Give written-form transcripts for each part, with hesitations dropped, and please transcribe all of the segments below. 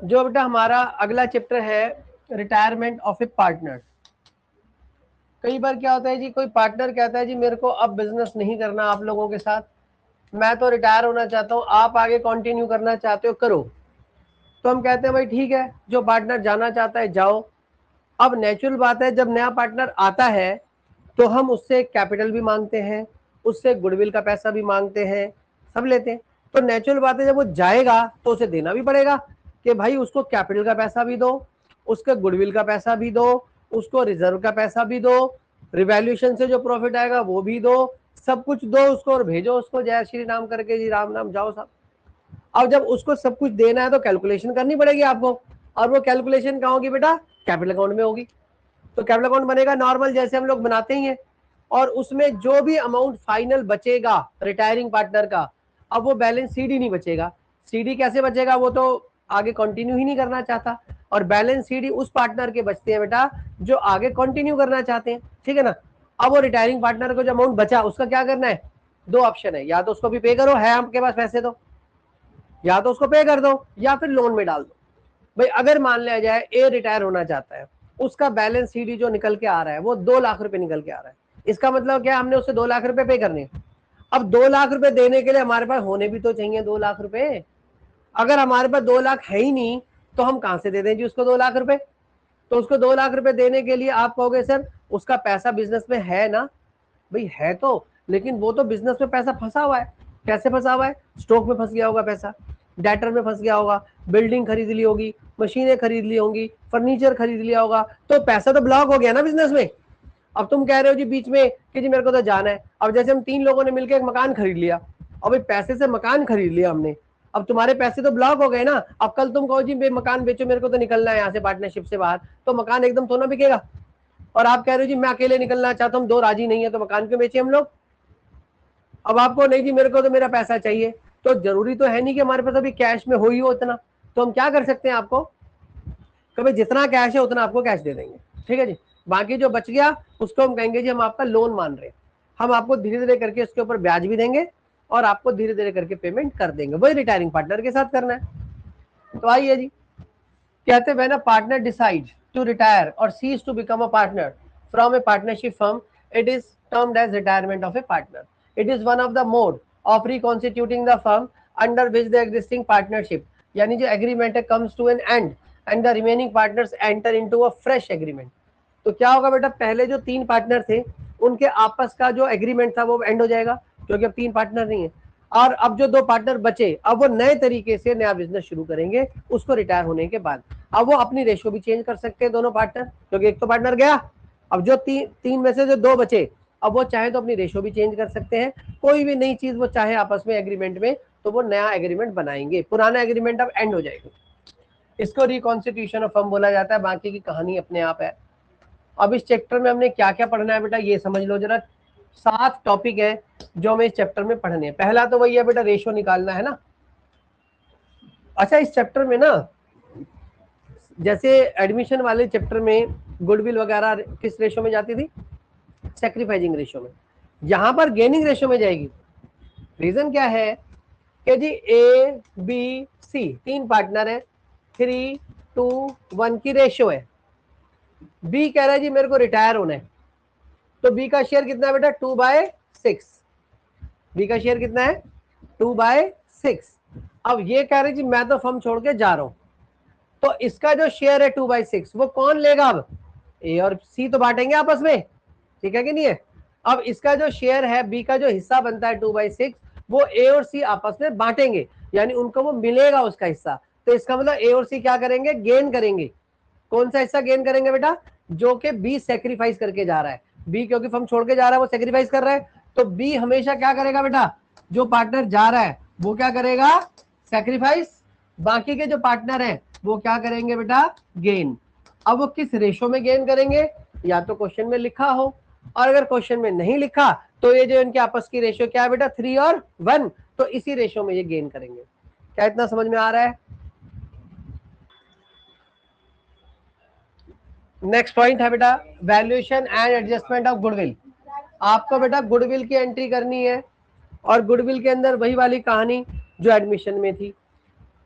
जो बेटा हमारा अगला चैप्टर है रिटायरमेंट ऑफ ए पार्टनर। कई बार क्या होता है जी, कोई पार्टनर कहता है जी मेरे को अब बिजनेस नहीं करना आप लोगों के साथ, मैं तो रिटायर होना चाहता हूँ, आप आगे कंटिन्यू करना चाहते हो करो। तो हम कहते हैं भाई ठीक है, जो पार्टनर जाना चाहता है जाओ। अब नेचुरल बात है, जब नया पार्टनर आता है तो हम उससे कैपिटल भी मांगते हैं, उससे गुडविल का पैसा भी मांगते हैं, सब लेते हैं। तो नेचुरल बात है, जब वो जाएगा तो उसे देना भी पड़ेगा कि भाई उसको कैपिटल का पैसा भी दो, उसके गुडविल का पैसा भी दो, उसको रिजर्व का पैसा भी दो, रिवैल्यूएशन से जो प्रॉफिट आएगा वो भी दो, सब कुछ दो उसको और भेजो उसको जय श्री राम करके, जी राम नाम जाओ सब। अब जब उसको सब कुछ देना है तो कैलकुलेशन करनी पड़ेगी आपको, और वो कैलकुलेशन कहाँ होगी बेटा, कैपिटल अकाउंट में होगी। तो कैपिटल अकाउंट बनेगा नॉर्मल जैसे हम लोग बनाते ही हैं, और उसमें जो भी अमाउंट फाइनल बचेगा रिटायरिंग पार्टनर का, अब वो बैलेंस सीडी नहीं बचेगा। सीडी कैसे बचेगा, वो तो आगे कंटिन्यू ही नहीं करना चाहता, और बैलेंस सीडी उस पार्टनर के बचते हैं बेटा जो आगे कंटिन्यू करना चाहते हैं, ठीक है ना। अब वो रिटायरिंग पार्टनर को जो अमाउंट बचा उसका क्या करना है, दो ऑप्शन है, या तो उसको भी पे करो, है आपके पास पैसे तो, या तो उसको पे कर दो या फिर लोन में डाल दो। भाई अगर मान लिया जाए ए रिटायर होना चाहता है, उसका बैलेंस सीडी जो निकल के आ रहा है वो 2 लाख रुपए निकल के आ रहा है, इसका मतलब क्या, हमने उससे 2 लाख रुपए पे करने। अब 2 लाख रुपए देने के लिए हमारे पास होने भी तो चाहिए 2 लाख रुपए। अगर हमारे पास 2 लाख है ही नहीं तो हम कहां से दे दें जी उसको 2 लाख रुपए। तो उसको 2 लाख रुपए देने के लिए आप कहोगे सर उसका पैसा बिजनेस में है ना, भाई है तो, लेकिन वो तो बिजनेस में पैसा फंसा हुआ है। कैसे फंसा हुआ है, स्टॉक में फंस गया होगा पैसा, डेटर में फंस गया होगा, बिल्डिंग खरीद ली होगी, मशीनें खरीद ली होंगी, फर्नीचर खरीद लिया होगा, तो पैसा तो ब्लॉक हो गया ना बिजनेस में। अब तुम कह रहे हो जी बीच में कि जी मेरे को तो जाना है, अब जैसे हम 3 लोगों ने मिलकर एक मकान खरीद लिया, अब पैसे से मकान खरीद लिया हमने, अब तुम्हारे पैसे तो ब्लॉक हो गए ना। अब कल तुम कहो जी मकान बेचो मेरे को तो निकलना है यहाँ से पार्टनरशिप से बाहर, तो मकान एकदम तो ना बिकेगा। और आप कह रहे हो जी मैं अकेले निकलना चाहता हूँ, 2 राजी नहीं है, तो मकान क्यों बेचे हम लोग। अब आपको नहीं जी मेरे को तो मेरा पैसा चाहिए, तो जरूरी तो है नहीं कि हमारे पास अभी कैश में हो ही हो इतना, तो हम क्या कर सकते हैं आपको, कभी जितना कैश है उतना आपको कैश दे देंगे, ठीक है जी। बाकी जो बच गया उसको हम कहेंगे जी हम आपका लोन मान रहे हैं, हम आपको धीरे धीरे करके उसके ऊपर ब्याज भी देंगे और आपको धीरे धीरे करके पेमेंट कर देंगे, वही रिटायरिंग पार्टनर के साथ करना है। तो आइए जी, कहते हैं ना पार्टनर डिसाइड टू रिटायर और cease to become a partner from a partnership firm, it is termed as retirement of a partner. It is one of the mode of reconstituting the firm under which the existing partnership, यानी जो agreement है comes to an end and the remaining partners enter into a fresh agreement. तो क्या होगा बेटा, पहले जो 3 partner थे उनके आपस का जो एग्रीमेंट था वो एंड हो जाएगा, क्योंकि अब 3 पार्टनर नहीं है, और अब जो 2 पार्टनर बचे अब वो नए तरीके से नया बिजनेस शुरू करेंगे उसको रिटायर होने के बाद। अब वो अपनी रेशो भी चेंज कर सकते हैं दोनों पार्टनर, क्योंकि एक तो पार्टनर गया, अब जो तीन में से जो 2 बचे, अब वो चाहे तो अपनी रेशो भी चेंज कर सकते हैं, कोई भी नई चीज वो चाहे आपस में एग्रीमेंट में, तो वो नया एग्रीमेंट बनाएंगे, पुराना एग्रीमेंट अब एंड हो जाएगा। इसको रिकॉन्स्टिट्यूशन ऑफ फर्म बोला जाता है, बाकी की कहानी अपने आप है। अब इस चैप्टर में हमने क्या क्या पढ़ना है बेटा ये समझ लो जरा। 7 टॉपिक है जो हमें इस चैप्टर में पढ़ने हैं। पहला तो वही है बेटा, रेशो निकालना है ना। अच्छा इस चैप्टर में ना, जैसे एडमिशन वाले चैप्टर में गुडविल वगैरह किस रेशो में जाती थी, सैक्रिफाइसिंग रेशो में, यहां पर गेनिंग रेशो में जाएगी। रीजन क्या है कि जी ए बी सी 3 पार्टनर है, 3:1 की रेशो है। बी कह रहा है जी मेरे को रिटायर होना है, तो बी का शेयर कितना है बेटा, 2/6। बी का शेयर कितना है, 2/6। अब ये कह रहे जी मैं तो फर्म छोड़ के जा रहा हूं, तो इसका जो शेयर है 2/6 वो कौन लेगा, अब ए और सी तो बांटेंगे आपस में, ठीक है कि नहीं है। अब इसका जो शेयर है बी का जो हिस्सा बनता है 2/6 वो ए और सी आपस में बांटेंगे, यानी उनको वो मिलेगा उसका हिस्सा। तो इसका मतलब ए और सी क्या करेंगे, गेन करेंगे। कौन सा हिस्सा गेन करेंगे बेटा, जो कि बी सेक्रीफाइस करके जा रहा है। बी क्योंकि फर्म छोड़ के जा रहा है वो सेक्रीफाइस कर रहा है, तो बी हमेशा क्या करेगा बेटा, जो पार्टनर जा रहा है वो क्या करेगा, सेक्रीफाइस। बाकी के जो पार्टनर हैं वो क्या करेंगे बेटा, गेन। अब वो किस रेशो में गेन करेंगे, या तो क्वेश्चन में लिखा हो, और अगर क्वेश्चन में नहीं लिखा तो ये जो इनके आपस की रेशो क्या है बेटा, 3 और 1, तो इसी रेशो में ये गेन करेंगे। क्या इतना समझ में आ रहा है। नेक्स्ट पॉइंट है बेटा valuation and adjustment of goodwill. आपको बेटा गुडविल की एंट्री करनी है, और गुडविल के अंदर वही वाली कहानी जो एडमिशन में थी।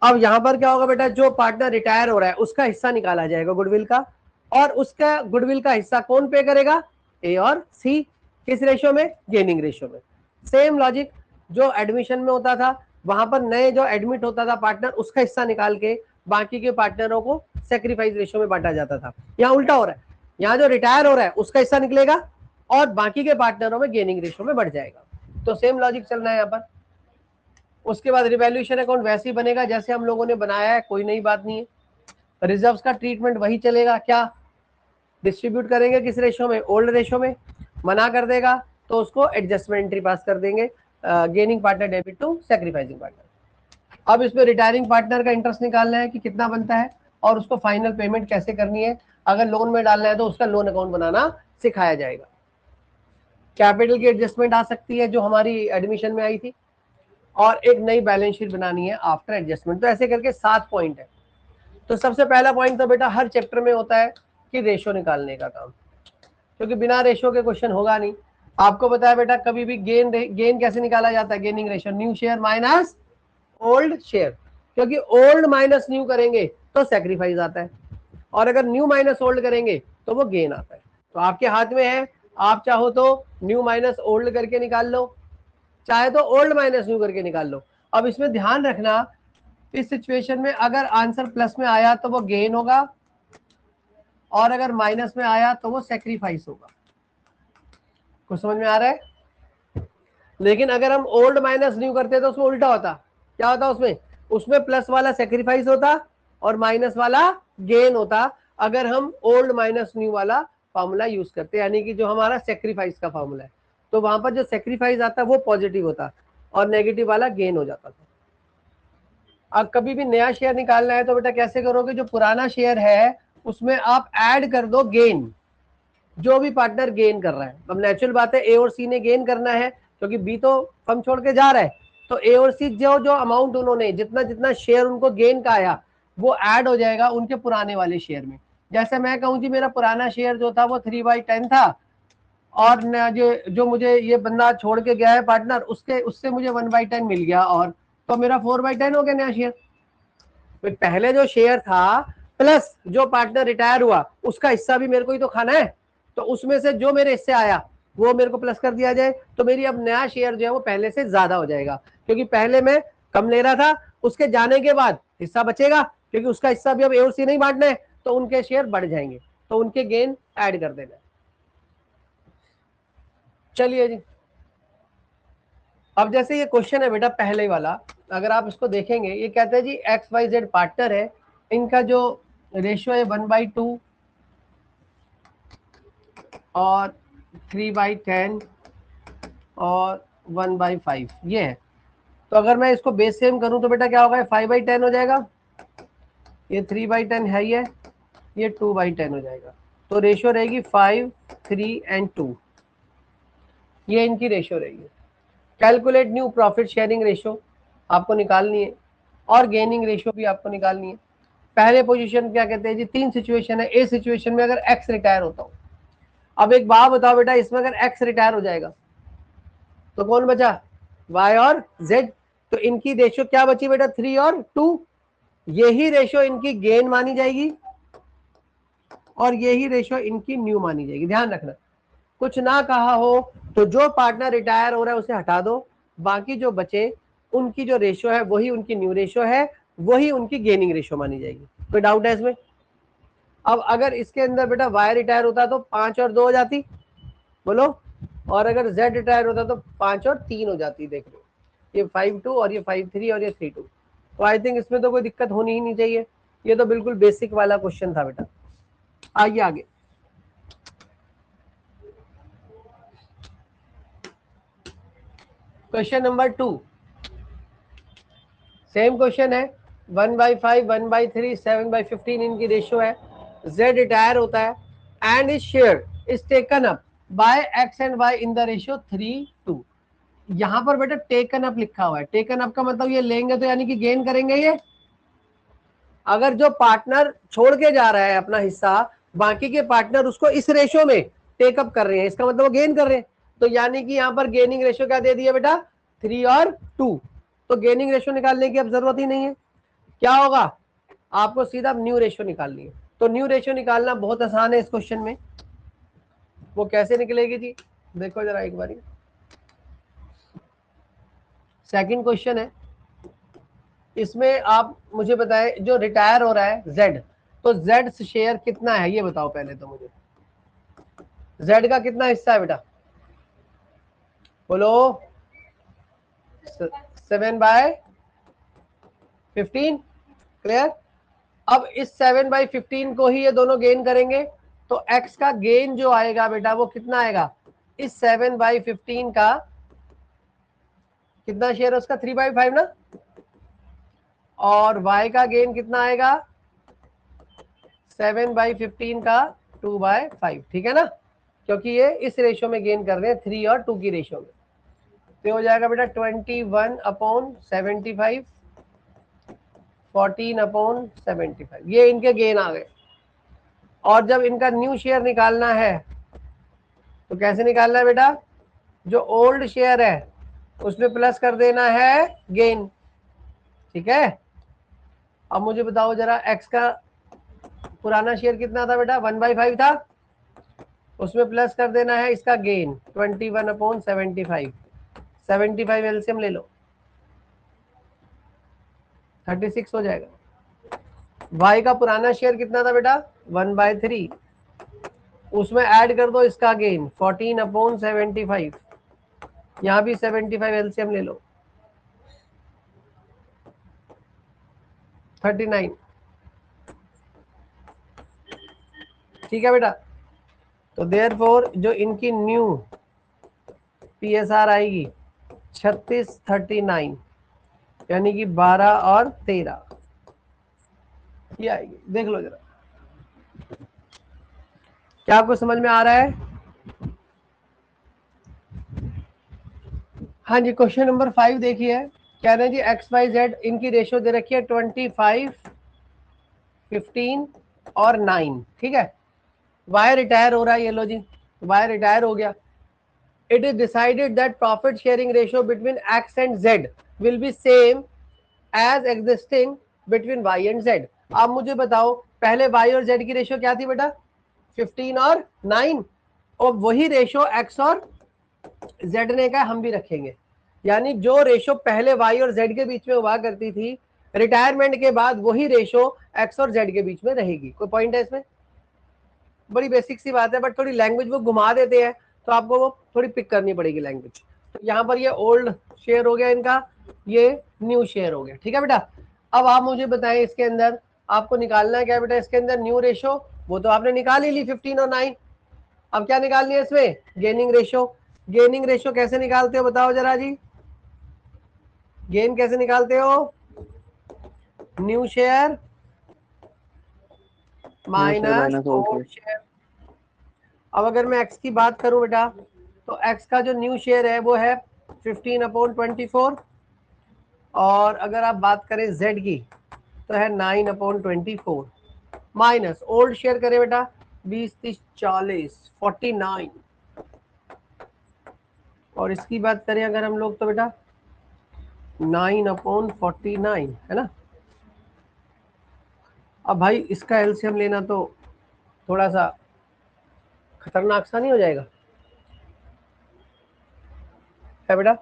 अब यहां पर क्या होगा बेटा, जो पार्टनर रिटायर हो रहा है उसका हिस्सा निकाला जाएगा गुडविल का, और उसका गुडविल का हिस्सा कौन पे करेगा, ए और सी। किस रेशियो में, गेनिंग रेशियो में। सेम लॉजिक जो एडमिशन में होता था, वहां पर नए जो एडमिट होता था पार्टनर, उसका हिस्सा निकाल के बाकी के पार्टनरों को सेक्रीफाइस रेशियो में बांटा जाता था। यहाँ उल्टा हो रहा है, यहाँ जो रिटायर हो रहा है उसका हिस्सा निकलेगा और बाकी के पार्टनरों में गेनिंग रेशियो में बढ़ जाएगा। तो सेम लॉजिक चल रहा है यहाँ पर। उसके बाद रिवैल्यूएशन अकाउंट वैसे ही बनेगा जैसे हम लोगों ने बनाया है, कोई नई बात नहीं है। रिजर्व्स का ट्रीटमेंट वही चलेगा, क्या डिस्ट्रीब्यूट करेंगे किस रेशियो में, ओल्ड रेशियो में। मना कर देगा तो उसको एडजस्टमेंट एंट्री पास कर देंगे, gaining partner debit to sacrificing partner. अब इसमें रिटायरिंग पार्टनर का इंटरेस्ट निकालना है कि कितना बनता है और उसको फाइनल पेमेंट कैसे करनी है। अगर लोन में डालना है तो उसका लोन अकाउंट बनाना सिखाया जाएगा। कैपिटल की एडजस्टमेंट आ सकती है जो हमारी एडमिशन में आई थी, और एक नई बैलेंस शीट बनानी है आफ्टर एडजस्टमेंट। तो ऐसे करके 7 पॉइंट है। तो सबसे पहला पॉइंट तो बेटा हर चैप्टर में होता है कि रेशो निकालने का काम, क्योंकि बिना रेशो के क्वेश्चन होगा नहीं। आपको बताया बेटा कभी भी गेन कैसे निकाला जाता है, gaining ratio, new share minus old share. क्योंकि ओल्ड माइनस न्यू करेंगे तो सेक्रीफाइस आता है, और अगर न्यू माइनस ओल्ड करेंगे तो वो गेन आता है। तो आपके हाथ में है, आप चाहो तो न्यू माइनस ओल्ड करके निकाल लो, चाहे तो ओल्ड माइनस न्यू करके निकाल लो। अब इसमें ध्यान रखना, इस सिचुएशन में अगर आंसर प्लस में आया तो वो गेन होगा, और अगर माइनस में आया तो वो सेक्रीफाइस होगा। कुछ समझ में आ रहा है? लेकिन अगर हम ओल्ड माइनस न्यू करते तो उसमें उल्टा होता। क्या होता उसमें, उसमें प्लस वाला सेक्रीफाइस होता और माइनस वाला गेन होता, अगर हम ओल्ड माइनस न्यू वाला फॉर्मूला यूज करते, यानी कि जो हमारा सेक्रीफाइस का फॉर्मूला है। तो वहां पर जो सेक्रीफाइस आता वो पॉजिटिव होता और नेगेटिव वाला गेन हो जाता था। अब कभी भी नया शेयर निकालना है तो बेटा कैसे करोगे, जो पुराना शेयर है उसमें आप ऐड कर दो गेन, जो भी पार्टनर गेन कर रहा है। अब नेचुरल बात है ए और सी ने गेन करना है, क्योंकि बी तो फर्म छोड़ के जा रहा है, तो ए और सी जो जो अमाउंट उन्होंने जितना जितना शेयर उनको गेन का आया वो ऐड हो जाएगा उनके पुराने वाले शेयर में। जैसे मैं कहूँ जी मेरा पुराना शेयर जो था वो 3/10 था, और जो मुझे ये बंदा छोड़ के गया है पार्टनर, उससे मुझे 1/10 मिल गया, और तो मेरा 4/10 हो गया नया शेयर। पहले जो शेयर था प्लस जो पार्टनर रिटायर हुआ उसका हिस्सा भी मेरे को ही तो खाना है, तो उसमें से जो मेरे हिस्से आया वो मेरे को प्लस कर दिया जाए, तो मेरी अब नया शेयर जो है वो पहले से ज्यादा हो जाएगा, क्योंकि पहले मैं कम ले रहा था, उसके जाने के बाद हिस्सा बचेगा, क्योंकि उसका हिस्सा भी अब ए और सी नहीं बांटना है, तो उनके शेयर बढ़ जाएंगे, तो उनके गेन ऐड कर देना। चलिए जी, अब जैसे ये क्वेश्चन है बेटा पहले वाला, अगर आप इसको देखेंगे, ये कहते हैं जी XYZ पार्टनर है, इनका जो रेशियो है 1/2 और 3/10 और 1/5 ये है। तो अगर मैं इसको बेस सेम करूं तो बेटा क्या होगा, 5/10 हो जाएगा, ये 3/10 है, ये 2/10 हो जाएगा। तो रेशियो रहेगी 5, 3 एंड 2, ये इनकी रेशियो रहेगी। Calculate new profit sharing ratio आपको निकालनी है, और गेनिंग रेशियो भी आपको निकालनी है। पहले पोजीशन क्या कहते हैं जी, 3 सिचुएशन है। ए सिचुएशन में अगर एक्स रिटायर होता हो, अब एक बात बताओ बेटा, इसमें अगर एक्स रिटायर हो जाएगा तो कौन बचा, वाई और जेड। तो इनकी रेशियो क्या बची बेटा, 3 और 2। यही रेशियो इनकी गेन मानी जाएगी और यही रेशियो इनकी न्यू मानी जाएगी। ध्यान रखना, कुछ ना कहा हो तो जो पार्टनर रिटायर हो रहा है उसे हटा दो, बाकी जो बचे उनकी जो रेशियो है वही उनकी न्यू रेशियो है, वही उनकी गेनिंग रेशियो मानी जाएगी। कोई डाउट है इसमें? अब अगर इसके अंदर बेटा वाई रिटायर होता तो 5 और 2 हो जाती, बोलो, और अगर जेड रिटायर होता तो 5 और 3 हो जाती। देख लो, ये 5-2 और ये 5-3 और ये 3-2। तो आई थिंक इसमें तो कोई दिक्कत होनी ही नहीं चाहिए, ये तो बिल्कुल बेसिक वाला क्वेश्चन था बेटा। आइए आगे, क्वेश्चन नंबर 2, सेम क्वेश्चन है। 1/5, 1/3, 7/15 इनकी रेशियो है। जेड रिटायर होता है and his share is taken up by X and Y in the ratio 3:2। यहां पर बेटा टेकन अप लिखा हुआ है, टेकन अप का मतलब ये लेंगे तो यानी कि गेन करेंगे। ये अगर जो पार्टनर छोड़ के जा रहा है अपना हिस्सा, बाकी के पार्टनर उसको इस रेशियो में टेकअप कर रहे हैं, इसका मतलब वो गेन कर रहे हैं। तो यानी कि यहाँ पर गेनिंग रेशियो क्या दे दिया बेटा, 3 और 2। तो गेनिंग रेशियो निकालने की अब जरूरत ही नहीं है। क्या होगा, आपको सीधा न्यू रेशियो निकालनी है। तो न्यू रेशियो निकालना बहुत आसान है इस क्वेश्चन में। वो कैसे निकलेगी जी, देखो जरा एक बारी। सेकंड क्वेश्चन है, इसमें आप मुझे बताएं जो रिटायर हो रहा है जेड, तो जेड शेयर कितना है ये बताओ पहले तो मुझे। जेड का कितना हिस्सा है बेटा, बोलो। 7/15, क्लियर। अब इस 7/15 को ही ये दोनों गेन करेंगे, तो x का गेन जो आएगा बेटा वो कितना आएगा, इस 7/15 का कितना शेयर है उसका, 3/5 ना। और y का गेन कितना आएगा, 7/15 का 2/5, ठीक है ना, क्योंकि ये इस रेशियो में गेन कर रहे हैं, 3 और 2 की रेशियो में। तो हो जाएगा बेटा 21/75, 14/75, ये इनके गेन आ गए। और जब इनका न्यू शेयर निकालना है तो कैसे निकालना है बेटा, जो ओल्ड शेयर है उसमें प्लस कर देना है गेन, ठीक है। अब मुझे बताओ जरा, एक्स का पुराना शेयर कितना था बेटा, 1/5 था, उसमें प्लस कर देना है इसका गेन 21/75, 75 एलसीएम ले लो, 36 हो जाएगा। वाई का पुराना शेयर कितना था बेटा, 1/3, उसमें ऐड कर दो इसका गेन 14/75, यहां भी 75 एलसीएम ले लो, 39, ठीक है बेटा। तो देयरफॉर जो इनकी न्यू पीएसआर आएगी 3639, यानी कि 12 और 13 ये आएगी। देख लो जरा, क्या आपको समझ में आ रहा है। हाँ जी, क्वेश्चन नंबर 5 देखिए, कह रहे हैं जी एक्स वाई जेड इनकी रेशियो दे रखी है 25, 15 और 9, ठीक है। वाई रिटायर हो रहा है, ये लो जी, वाई रिटायर हो गया। It is decided that profit sharing ratio between X and Z will be same as existing between Y and Z. आप मुझे बताओ पहले वाई और जेड की रेशियो क्या थी बेटा, 15 और 9, और वही रेशियो एक्स और जेड ने का हम भी रखेंगे। यानी जो रेशो पहले वाई और जेड के बीच में हुआ करती थी, रिटायरमेंट के बाद वही रेशो एक्स और जेड के बीच में रहेगी। कोई पॉइंट है इसमें, बड़ी बेसिक सी बात है, बट थोड़ी लैंग्वेज वो घुमा देते हैं, तो आपको वो थोड़ी पिक करनी पड़ेगी लैंग्वेज। तो यहाँ पर ये ओल्ड शेयर हो गया इनका, ये न्यू शेयर हो गया, ठीक है बेटा। अब आप मुझे बताएं इसके अंदर आपको निकालना है क्या बेटा, इसके अंदर न्यू रेशो, वो तो आपने निकाल ही ली 15 और 9। अब क्या निकालनी है इसमें, गेनिंग रेशो। गेनिंग रेशो कैसे निकालते हो बताओ जरा जी, गेन कैसे निकालते हो, new share new share minus minus old old share. Share. अब अगर मैं एक्स की बात करूं बेटा, तो एक्स का जो न्यू शेयर है वो है 15/24, और अगर आप बात करें जेड की तो है 9/24, माइनस ओल्ड शेयर करें बेटा 20, 30, 40, 49, और इसकी बात करें अगर हम लोग तो बेटा 9/49 है ना। अब भाई इसका एलसीएम लेना तो थोड़ा सा खतरनाक सा नहीं हो जाएगा, है बेटा।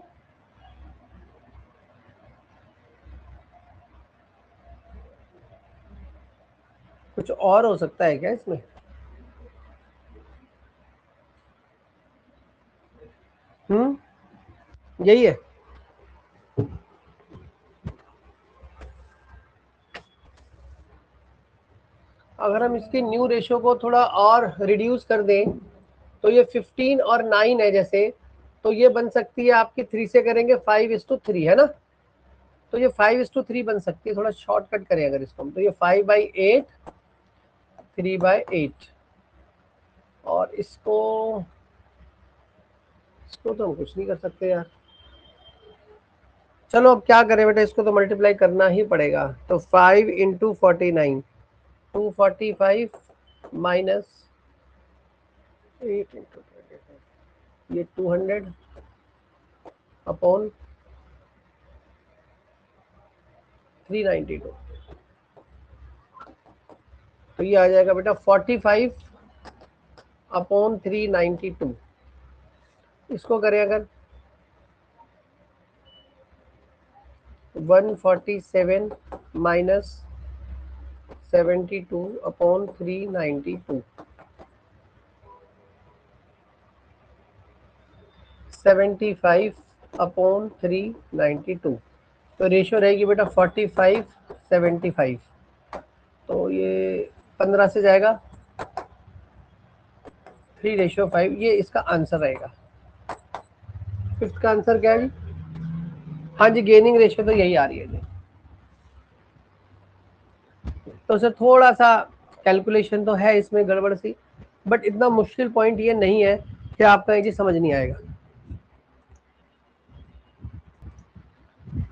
कुछ और हो सकता है क्या इसमें, यही है। अगर हम इसकी न्यू रेशियो को थोड़ा और रिड्यूस कर दें, तो ये 15 और 9 है जैसे, तो ये बन सकती है आपकी 3 से करेंगे 5:3, है ना। तो ये 5:3 बन सकती है, थोड़ा शॉर्टकट करें अगर इसको हम, तो ये 5/8, 3/8, और इसको तो हम कुछ नहीं कर सकते यार। चलो अब क्या करें बेटा, इसको तो मल्टीप्लाई करना ही पड़ेगा। तो 5 × 49, 245, माइनस 8 × 25, ये 200 अपॉन 392, तो ये आ जाएगा बेटा 45/392। इसको करें अगर 147 माइनस 72/392, 75/392। तो रेशियो रहेगी बेटा 45/75। तो ये 15 से जाएगा 3:5। ये इसका आंसर रहेगा। फिफ्थ का आंसर क्या है जी? हाँ जी, गेनिंग रेशियो तो यही आ रही है जी। तो सर थोड़ा सा कैलकुलेशन तो है इसमें गड़बड़ सी, बट इतना मुश्किल पॉइंट ये नहीं है कि आपका ये जी समझ नहीं आएगा।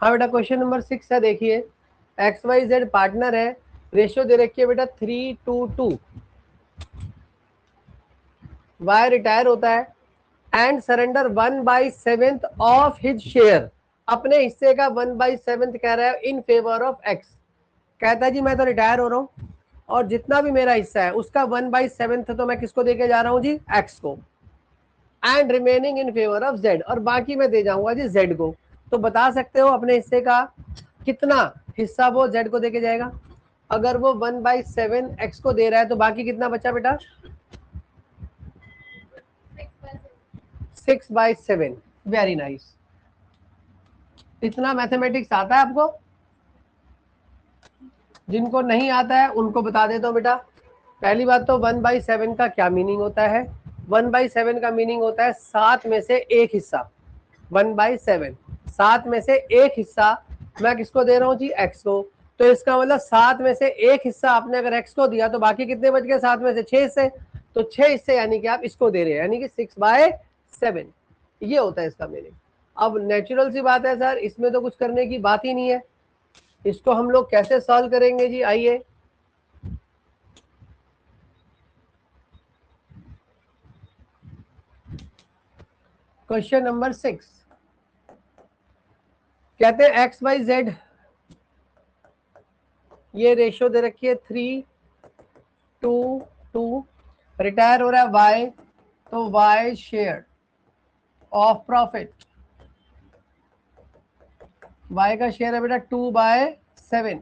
हाँ बेटा, क्वेश्चन नंबर 6 है, देखिए XYZ पार्टनर है, रेशियो दे रखी है बेटा 3:2। वाई रिटायर होता है and surrender 1/7 of his share, अपने हिस्से का 1/7 कह रहा है इन फेवर ऑफ एक्स। कहता है जी मैं तो रिटायर हो रहा हूँ और जितना भी मेरा हिस्सा है उसका 1/7 तो मैं किसको देके जा रहा हूँ जी? एक्स को। And remaining in favour of Z, और बाकी मैं दे जाऊंगा जी जेड को। तो बता सकते हो अपने हिस्से का कितना हिस्सा वो जेड को देके जाएगा? अगर वो 1/7 एक्स को दे रहा है तो बाकी कितना बचा बेटा? 6/7। Very nice. इतना मैथमेटिक्स आता है आपको? जिनको नहीं आता है उनको बता देता हूँ बेटा। पहली बात तो 1/7 का क्या मीनिंग होता है? 1/7 का मीनिंग होता है 7 में से एक हिस्सा। 1/7, 7 में से एक हिस्सा मैं किसको दे रहा हूँ जी? एक्स को। तो इसका मतलब 7 में से एक हिस्सा आपने अगर एक्स को दिया तो बाकी कितने बच गए? 7 में से 6 हिस्से। तो 6 हिस्से यानी कि आप इसको दे रहे हैं, यानी कि 6/7। ये होता है इसका मीनिंग। अब नेचुरल सी बात है सर, इसमें तो कुछ करने की बात ही नहीं है। इसको हम लोग कैसे सॉल्व करेंगे जी? आइए, क्वेश्चन नंबर 6 कहते हैं XYZ, ये रेशियो दे रखी है 3:2। रिटायर हो रहा है वाई, तो Y share of profit, Y का शेयर है बेटा 2/7।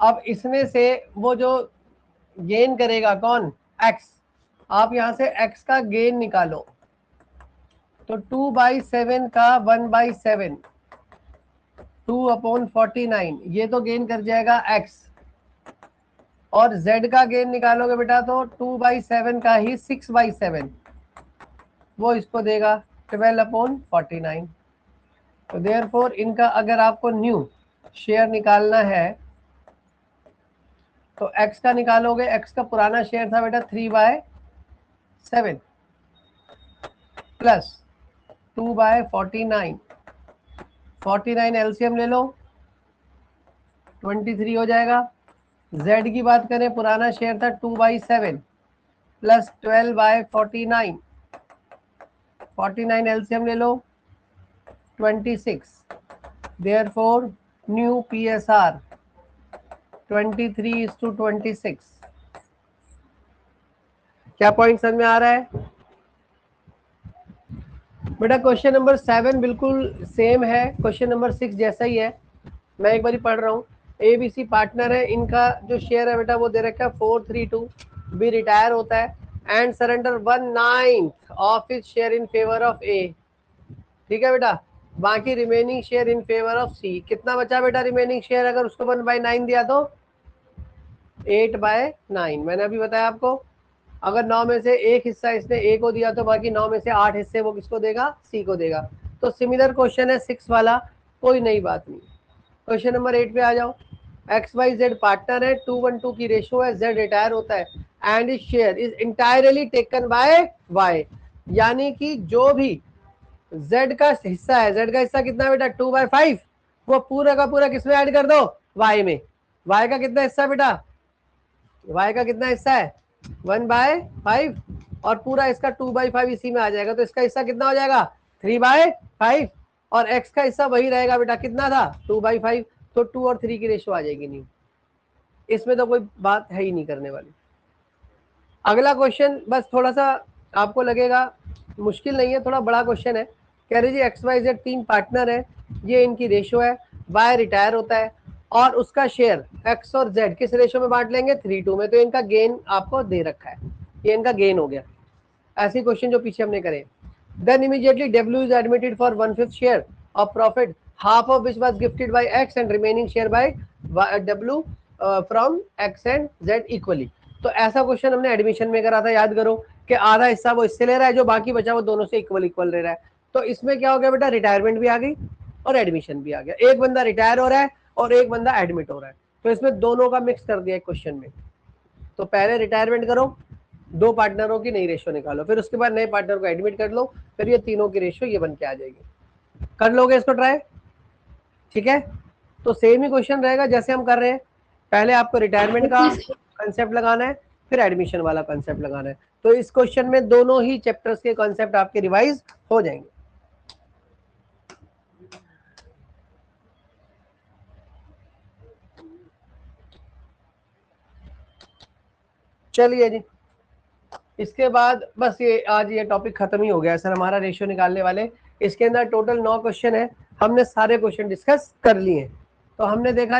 अब इसमें से वो जो गेन करेगा कौन? एक्स। आप यहां से एक्स का गेन निकालो, तो 2/7 का 1/7, 2/49, ये तो गेन कर जाएगा एक्स। और z का गेन निकालोगे बेटा तो 2/7 का ही 6/7, वो इसको देगा 12/49। तो देयरफॉर इनका अगर आपको न्यू शेयर निकालना है तो x का निकालोगे। x का पुराना शेयर था बेटा 3/7 प्लस 2/49, 49 एलसीएम ले लो, 23 हो जाएगा। z की बात करें, पुराना शेयर था 2/7 प्लस 12/49, 49 एलसीएम ले लो, 26। Therefore new PSR 23:26। क्या पॉइंट समझ में आ रहा है बेटा? क्वेश्चन नंबर 7 बिल्कुल सेम है, क्वेश्चन नंबर 6 जैसा ही है। मैं एक बार पढ़ रहा हूँ। ABC पार्टनर है, इनका जो शेयर है बेटा वो दे रखा है 432। बी रिटायर होता है and surrender 1/9 of his share in favour of A. ठीक है बेटा, बाकी remaining share in favour of C. कितना बचा बेटा रिमेनिंग शेयर? अगर उसको 1/9 दिया तो 8/9। मैंने अभी बताया आपको, अगर 9 में से एक हिस्सा इसने ए को दिया तो बाकी 9 में से 8 हिस्से वो किसको देगा? सी को देगा। तो सिमिलर क्वेश्चन है 6 वाला, कोई नई बात नहीं। क्वेश्चन नंबर 8 पे आ जाओ। XYZ पार्टनर है, 2:1 की रेशियो है, Z रिटायर होता है and his share is entirely taken by Y। यानी कि जो भी Z का हिस्सा है, Z का हिस्सा कितना है बेटा? 2/5। वो पूरा का पूरा किसमें ऐड कर दो? Y में। Y का कितना हिस्सा है बेटा? Y का कितना हिस्सा है? 1/5, और पूरा इसका 2/5 इसी में आ जाएगा। तो इसका हिस्सा कितना हो जाएगा? 3/5। और x का हिस्सा वही रहेगा बेटा, कितना था? 2/5। तो 2 और 3 की रेशियो आ जाएगी नहीं। इसमें तो कोई बात है ही नहीं करने वाली। अगला क्वेश्चन बस थोड़ा सा आपको लगेगा मुश्किल नहीं है, थोड़ा बड़ा क्वेश्चन है। कह रहे जी XYZ 3 पार्टनर है, ये इनकी रेशो है, Y रिटायर होता है और उसका शेयर X और Z किस रेशो में बांट लेंगे, 3:2 में। तो इनका गेन आपको दे रखा है, ये इनका गेन हो गया। ऐसे क्वेश्चन जो पीछे हमने करे। Then immediately W is admitted for 1/5 share of profit, half of which was gifted by X and remaining share by W from X and Z equally। तो ऐसा क्वेश्चन हमने एडमिशन में करा था, याद करो कि आधा हिस्सा वो इससे ले रहा है, जो बाकी बचा वो दोनों से इक्वल इक्वल ले रहा है। तो इसमें क्या हो गया बेटा, रिटायरमेंट भी आ गई और एडमिशन भी आ गया। एक बंदा रिटायर हो रहा है और एक बंदा एडमिट हो रहा है, तो इसमें दोनों का मिक्स कर दिया क्वेश्चन में। तो पहले रिटायरमेंट करो, 2 पार्टनरों की नई रेशो निकालो, फिर उसके बाद नए पार्टनर को एडमिट कर लो, फिर ये तीनों की रेशो ये बन के आ जाएगी। कर लोगे इसको ट्राई, ठीक है। तो सेम ही क्वेश्चन रहेगा जैसे हम कर रहे हैं, पहले आपको रिटायरमेंट का कंसेप्ट लगाना है, फिर एडमिशन वाला कंसेप्ट लगाना है। तो इस क्वेश्चन में दोनों ही चैप्टर्स के कंसेप्ट आपके रिवाइज हो जाएंगे। चलिए जी, इसके बाद बस ये आज ये टॉपिक खत्म ही हो गया सर हमारा, रेशियो निकालने वाले। इसके अंदर टोटल 9 क्वेश्चन है, हमने सारे क्वेश्चन डिस्कस कर लिए। तो हमने देखा